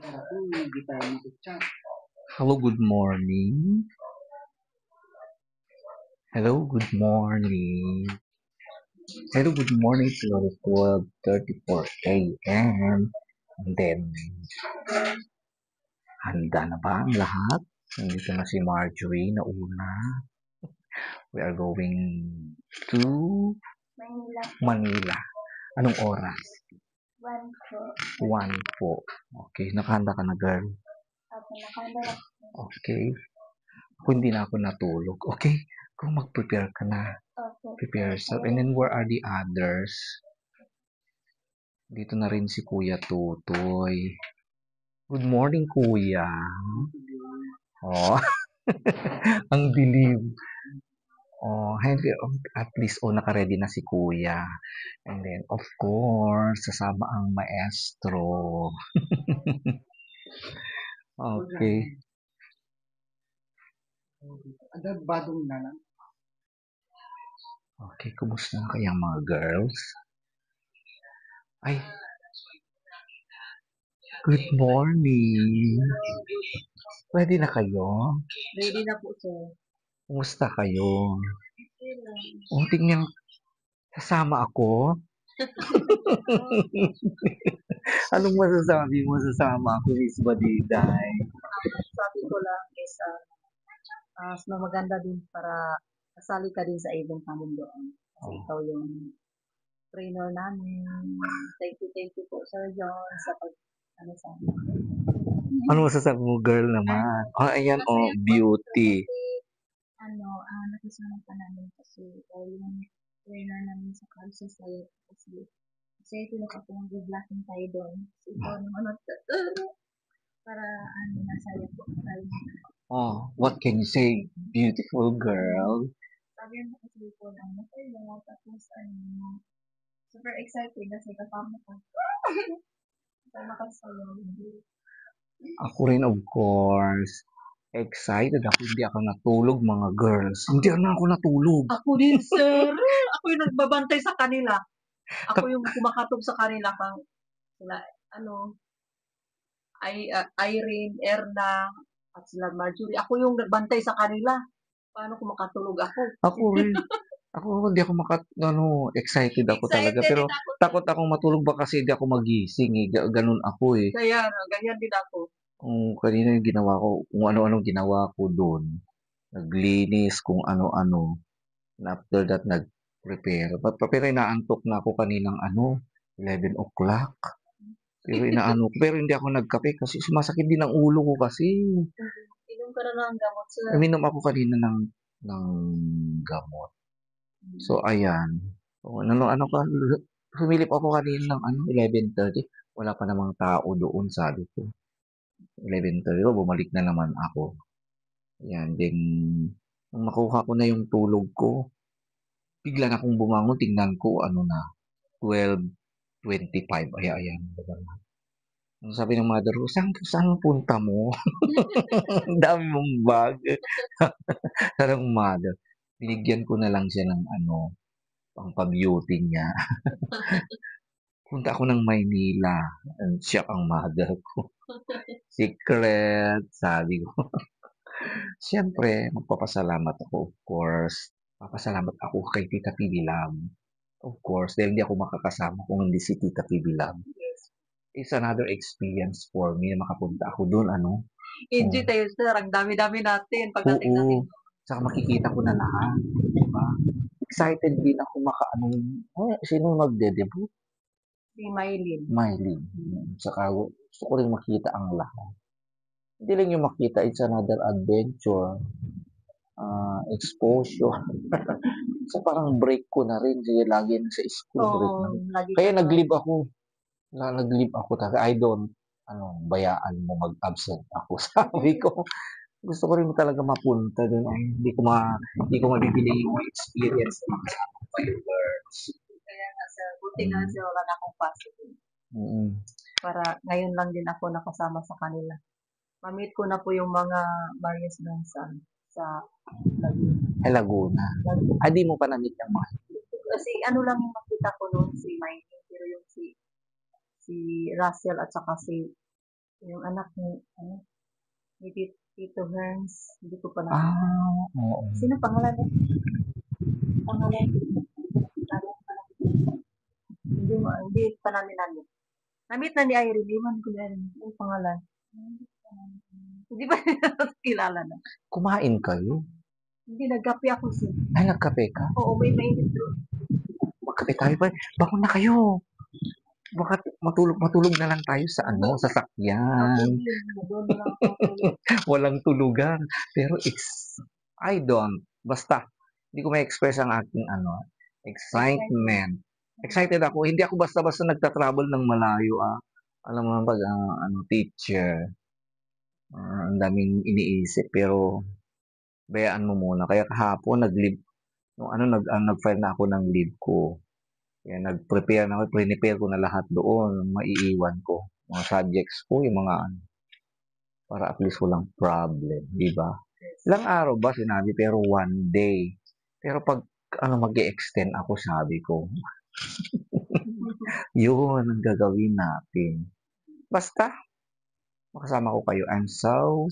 Hello, good morning. Hello, good morning. Hello, good morning to 12:34 a.m. And then, handa na ba ang lahat? Nandito na si Marjorie na una. We are going to Manila. Anong oras? 1 po. 1 po. Okay, nakahanda ka na, girl? Opo, nakahanda na po. Okay. Kung hindi na ako natulog. Okay, kung mag-prepare ka na. Opo. Prepare yourself. And then, where are the others? Dito na rin si Kuya Tutoy. Good morning, Kuya. Oh, ang dilim. Oh, hindi, at least, naka-ready na si Kuya. And then, of course, sasama ang maestro. Okay. Badong na lang. Okay, kumusta na kaya mga girls? Ay, good morning. Ready na kayo? Ready na po, sir. Kumusta kayo? Oh, tingnan, sasama ako? Anong masasabi mo sasama ako, Miss Badiday? Sabi ko lang is, mas maganda din para kasali ka din sa event namin doon. Kasi ikaw yung trainer namin. Thank you po, Sir John, sa sa amin. Ano masasabi mo, girl naman? Ayan, beauty. Nakasama pa namin kasi ikaw yung trainer namin sa Kansas Life kasi tulog ako mag-vlogging tayo doon. Kasi ikaw naman para nasaya po tayo. Oh, what can you say? Beautiful girl. Sabi mo kasi po lang masaya, tapos super excited kasi kasama ka. Kasama ka sa Ako rin, of course. Excited ako. Hindi ako natulog, mga girls. Hindi na ako natulog. Ako din, sir. Ako yung nagbabantay sa kanila. Ako yung kumakatog sa kanila pang sila, Irene, Erna, at sila Marjorie. Ako yung nagbantay sa kanila. Paano kung makatulog ako? Ako rin. Ako, hindi ako excited ako talaga. Excited Pero din ako. takot akong matulog ba kasi hindi ako magising. Ganun ako eh. Kaya, ganyan din ako. Kung kanina yung ginawa ko, kung ano-anong ginawa ko doon. Naglinis, kung ano-ano. And after that, nag-prepare. Pero inaantok na ako kaninang 11 o'clock. Pero hindi ako nagkape kasi sumasakit din ang ulo ko kasi. Inom ka na ng gamot, sir. Uminom ako kanina ng gamot. So, ayan. Ano ka, sumilip ako kanina ng 11:30. Wala pa namang tao doon, sabi ko. 11:30, bumalik na naman ako. Ayan, then, nung makuha ko na yung tulog ko, bigla na akong bumangon, tingnan ko, 12:25. Ayan. Ang sabi ng mother ko, saan punta mo? Ang dami mong bag. Sabi ng mother, binigyan ko na lang siya ng pang pa-beauty niya. Punta ako ng Maynila. And siya ang mother ko. Secret, sabi ko. Siyempre, magpapasalamat ako, of course. Papasalamat ako kay Tita PB Lab. Of course, dahil hindi ako makakasama kung hindi si Tita PB Lab. It's another experience for me na makapunta ako doon, Enjoy tayo, sir. Ang dami-dami natin. Pagdating natin. Oo. Saka makikita ko na lahat. Diba? Excited din ako sino magde-debut? Si Mylene. Mylene. Saka gusto ko rin makita ang lahat. Hindi lang yung makita, it's another adventure. Exposure. So parang break ko na rin. Kasi lagi na sa school, break na rin. Kaya nag-leave ako. Nag-leave ako. I don't, bayaan mo mag-absent ako. Sabi ko, gusto ko rin talaga mapunta doon. Hindi ko mabibili yung experience na makasama ko fireworks. Kaya nga, sir. Buti nga, sir, wala na akong positive. Para ngayon lang din ako nakasama sa kanila. Ma-meet ko na po yung mga Marias Benson sa Laguna. Laguna. Di mo pa na-meet yung mga. Kasi lang yung makita ko noon si Mylene, pero yung si Russell at saka si Yung anak ni, ni Tito Herns, hindi ko pa nakita. Ah, oo. Sino pangalan? Pangalan? Hindi pa namin namit. Namit na ni Irene, iwan ko na rin. Yung pangalan. Hindi ba kilala na? Kumain kayo? Hindi, nagkape ako siya. Ay, nagkape ka? Oo, may mainit doon. Magkape tayo pa. Bangon na kayo. Baka matulog na lang tayo sa sa sakyan. Doon na lang ako. Walang tulugan. Pero basta, hindi ko ma-express ang aking excitement. Excited ako. Hindi ako basta-basta nagta-travel ng malayo. Alam mo pag teacher, ang daming iniisip. Pero, bayaan mo muna. Kaya kahapon, nag-leave, nag-file na ako ng leave ko. Kaya nag-prepare na ako, prepare ko na lahat doon, maiiwan ko. Mga subjects ko, yung mga para at least walang problem, di ba? Ilang araw ba sinabi, pero 1 day. Pero pag mag-extend ako, sabi ko, yun ang gagawin natin. Basta, makasama ko kayo. I'm so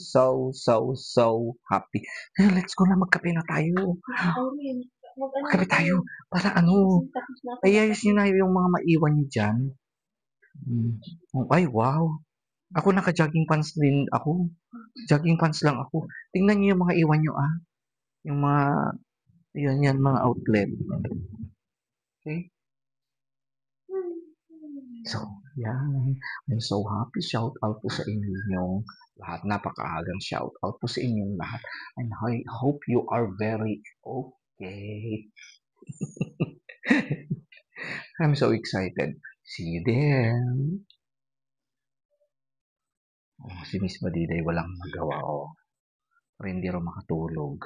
happy. Let's go na, magkape na tayo. Magkape tayo. Para ayos nyo na yung mga maiwan nyo dyan. Ay, wow. Ako naka-jogging pants din ako. Jogging pants lang ako. Tingnan niyo yung mga iwan nyo, Yung mga, yan, mga outlet. Okay? So, yan. I'm so happy. Shout out po sa inyo lahat. Napakaagang shout out po sa inyong lahat. And I hope you are very okay. I'm so excited. See you there. Si Miss Badiday walang magawa. Pero hindi rin makatulog.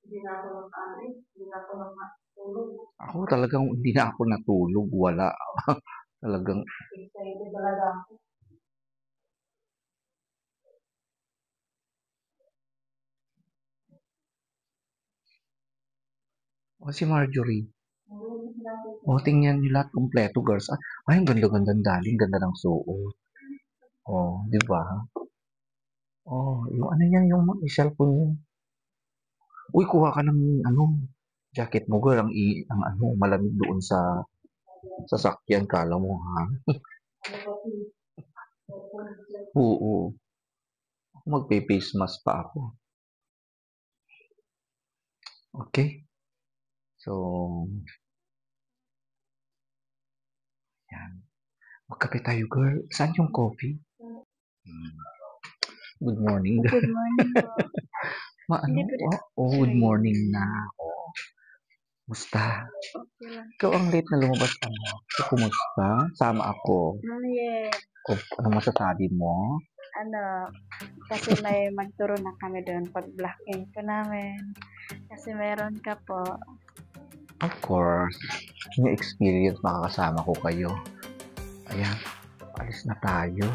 Hindi na ako natulog. Ako talagang hindi na ako natulog. Wala. Talagang. Excited talaga ako. Si Marjorie. Tingnan niyo lahat kompleto, girls. Ay, ang ganda-gandang daling. Ganda ng suot. Di ba? Yung yan, yung cellphone niyo. Uy, kuha ka ng jacket mo, girl. Ang malamig doon sa sasakyan. Kala mo, ha? Oo. Magpe-face mask pa ako. Okay? So, yan. Magkape tayo, girl. Saan yung coffee? Good morning. Good morning po. Good morning na. Musta? Okay lang. Ikaw ang late na lumabas So, kumusta? Sama ako. Yes. Ano masasabi mo? Kasi may magturo na kami doon pag black ink ko namin. Kasi meron ka po. Of course. Yung experience, makakasama ko kayo. Ayan, alis na tayo.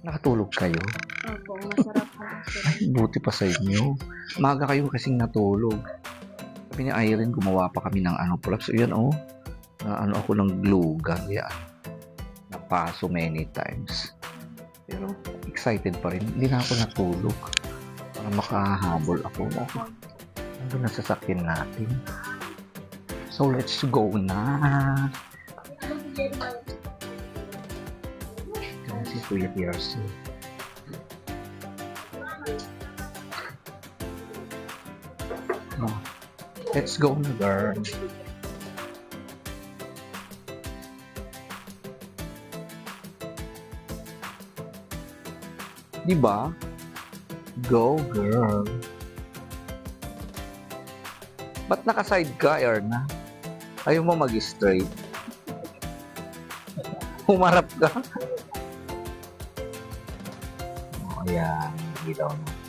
Nakatulog kayo? Opo, masarap po. Ay, buti pa sa inyo. Maga kayo kasing natulog. Sabi ni Irene, gumawa pa kami ng plugs. So, yan na ako ng glue gun. Yan. Napaso many times. Pero excited pa rin. Hindi na ako natulog. Para makahabol ako. Nandun na sasakyan natin. So, let's go na. Yan si Kuya Pierce. Let's go na, girl. Diba? Go, girl. Ba't naka-side ka, Erna? Ayaw mo mag-straight? Humarap ka? Ayan. Hindi daw na.